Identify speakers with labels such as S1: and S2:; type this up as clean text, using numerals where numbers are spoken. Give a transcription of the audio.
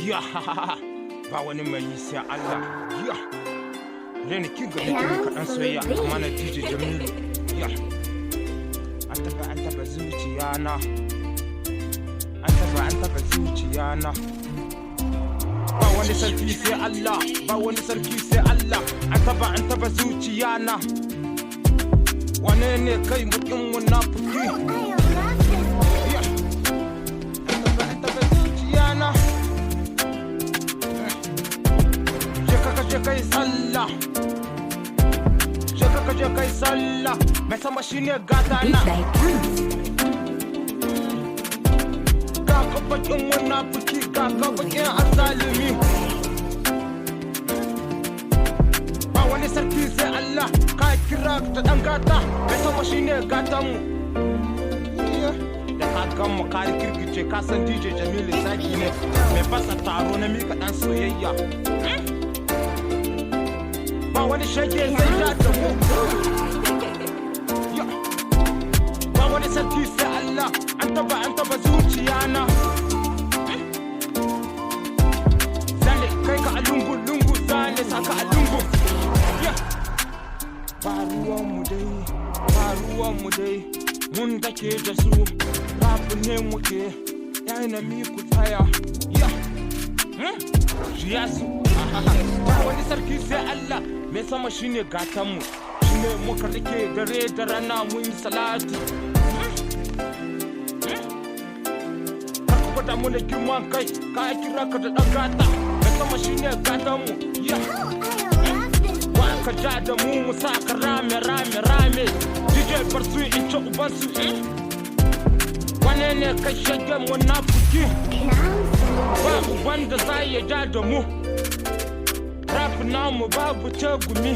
S1: Ya ba wani mai sai Allah. Ya Reni kin ga mutum kaɗan soyayya amma na DJ Jamilu. Ya an taɓa zuciya na. An taɓa zuciya na. Ba wani sarki sai Allah. Ba wani sarki sai Allah. An taɓa zuciya na. Wane ne kai mutum munafiki? Kai sallah je kai sallah mai sama shine gata na ga ka bakin munafiki ga ka bakin azalimi ba wani sarki sai Allah ka kira ta dan gata mai sama shine gatan mu da ka gama ka kirkice ka san DJ Jamilu zaki ne mai fasa taro na mika dan soyayya ba wani shage sai ja da mu ba wani sarki sai Allah an taba zuciya na zane kai ka lungu zane saka a lungu ba ruwan mu dai mun dake da su rafu ne muke yayin da mi ku tsaya Jiyasu ba wani sarki sai Allah mai sama shine gatanmu shine muka rike dare da rana mun yi salati ka gwada mu da girman kai ka kira ka da dan gata mai sama shine gatanmu wa ka ja da mu sa ka rame DJ Barsu in ci ubansu wane ne ka shage munafiki ba wanda za ya ja da mu rap namu babu tagumi